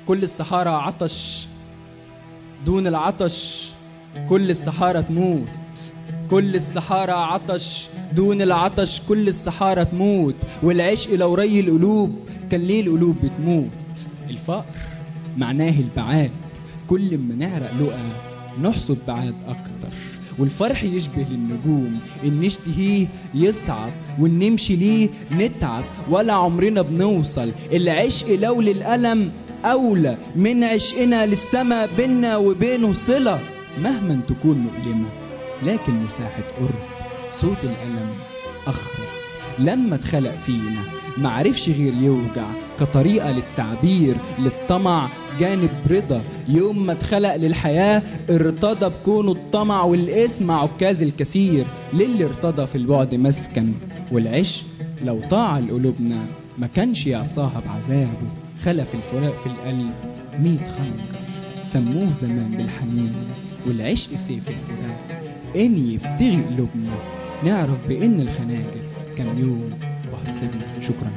كل الصحارى عطش دون العطش، كل الصحارى تموت. كل الصحارى عطش دون العطش، كل الصحارى تموت. والعشق لو ري القلوب كان ليه القلوب بتموت. الفقر معناه البعاد، كل ما نعرق لقى نحصد بعاد أكتر. والفرح يشبه للنجوم، إن نشتهيه يصعب وإن نمشي ليه نتعب ولا عمرنا بنوصل. العشق لو للألم أولى من عشقنا للسما، بينا وبينه صلة مهما تكون مؤلمة، لكن مساحة قرب. صوت الألم أخرس لما اتخلق فينا، معرفش غير يوجع كطريقة للتعبير. للطمع جانب رضا، يوم ما اتخلق للحياة ارتضى بكونه الطمع والاسم عكاز الكثير. للي ارتضى في البعد مسكن، والعشق لو طاع لقلوبنا ما كانش يعصاها بعذابه. خلف الفراق في القلب 100 خنجر، سموه زمان بالحنين. والعشق سيف الفراق إن يبتغي قلوبنا، نعرف بإن الخناجر كم يوم وهتصيبنا. شكرا.